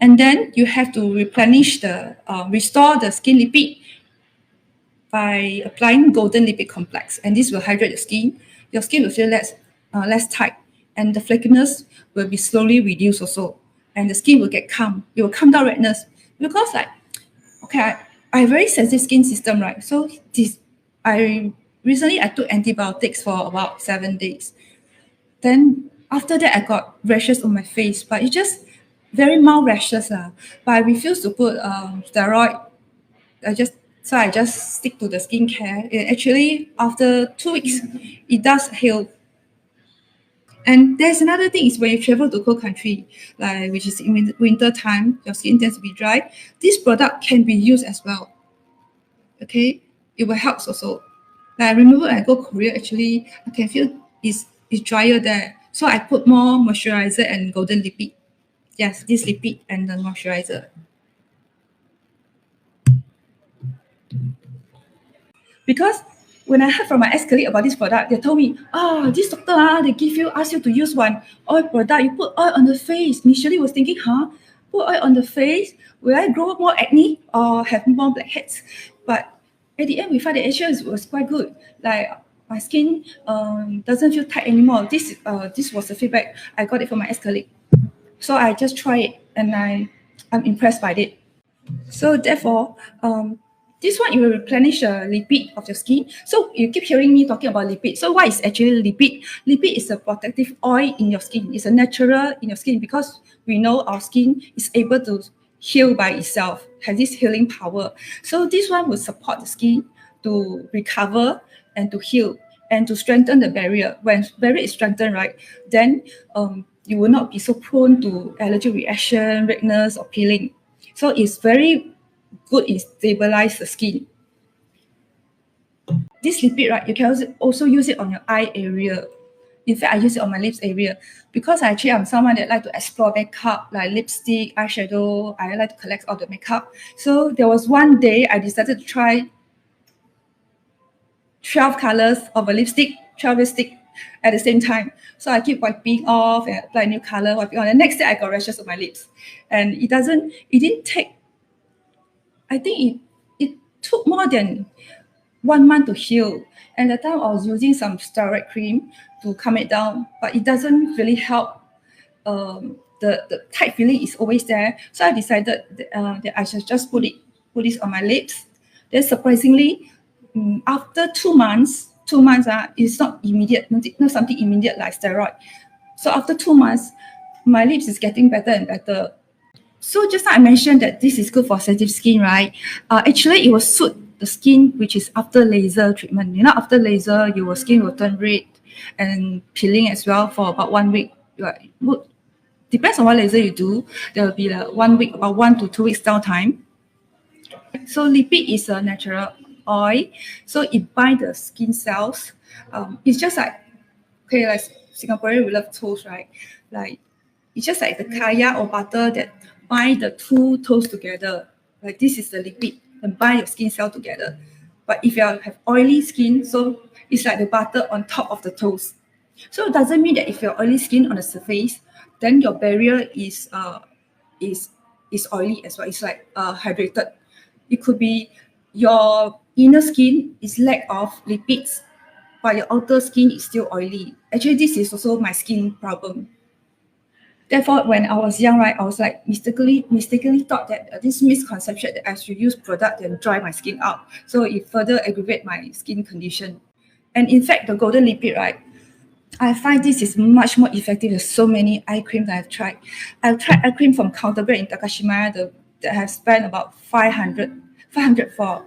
And then you have to replenish restore the skin lipid by applying Golden Lipid Complex. And this will hydrate the skin. Your skin will feel less tight, and the flakiness will be slowly reduced also. And the skin will get calm. It will calm down redness. Because I have very sensitive skin system, right? So recently I took antibiotics for about 7 days. Then after that, I got rashes on my face, but it's just very mild rashes. But I refuse to put steroid. I just stick to the skincare. Actually, after 2 weeks, it does heal. And there's another thing is when you travel to cold country, like which is in winter time, your skin tends to be dry. This product can be used as well. Okay, it will help also. Like I remember when I go Korea, actually I can feel it's drier there. So I put more moisturizer and golden lipid. Yes, this lipid and the moisturizer. Because when I heard from my ex-colleague about this product, they told me, this doctor, ask you to use one oil product. You put oil on the face. Initially, I was thinking, put oil on the face, will I grow more acne or have more blackheads? But at the end, we found the actually was quite good. Like my skin doesn't feel tight anymore. This was the feedback I got it from my ex-colleague. So I just tried it, and I'm impressed by it. So therefore, this one, it will replenish the lipid of your skin. So you keep hearing me talking about lipid. So what is actually lipid? Lipid is a protective oil in your skin. It's a natural in your skin because we know our skin is able to heal by itself, has this healing power. So this one will support the skin to recover and to heal and to strengthen the barrier. When barrier is strengthened, right, then you will not be so prone to allergic reaction, redness, or peeling. So it's very good in stabilize the skin. This lipid, right, you can also use it on your eye area. In fact, I use it on my lips area because I'm someone that like to explore makeup, like lipstick, eyeshadow. I like to collect all the makeup. So there was one day I decided to try 12 colors of a lipstick, 12 lipstick at the same time. So I keep wiping off and apply new color, wiping on. The next day I got rashes on my lips. And it didn't take, I think it took more than 1 month to heal. And at the time I was using some steroid cream to calm it down, but it doesn't really help. The tight feeling is always there. So I decided that I should just put this on my lips. Then surprisingly, after 2 months, it's not immediate, not something immediate like steroid. So after 2 months, my lips is getting better and better. So just like I mentioned that this is good for sensitive skin, right? Actually, it will suit the skin which is after laser treatment. After laser, your skin will turn red and peeling as well for about 1 week. Depends on what laser you do. There will be 1 week, about 1 to 2 weeks downtime. So lipid is a natural oil. So it binds the skin cells. It's just like Singaporean, we love toast, right? Like it's just like the kaya or butter that bind the two toes together. Like this is the lipid and bind your skin cell together. But if you have oily skin, so it's like the butter on top of the toes. So it doesn't mean that if you have oily skin on the surface, then your barrier is oily as well. It's like hydrated. It could be your inner skin is lack of lipids, but your outer skin is still oily. Actually, this is also my skin problem. Therefore, when I was young, right, I was like mistakenly thought that this misconception that I should use product and dry my skin out. So it further aggravate my skin condition. And in fact, the Golden Lipid, right, I find this is much more effective than so many eye cream that I've tried. I've tried eye cream from Counterbrand in Takashimaya that have spent about 500 for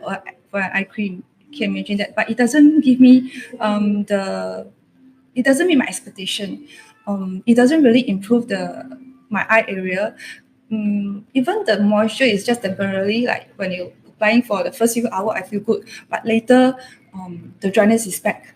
an eye cream. Can you imagine that? But it doesn't give me it doesn't meet my expectation. It doesn't really improve my eye area. Even the moisture is just temporarily, like when you're applying for the first few hours, I feel good. But later, the dryness is back.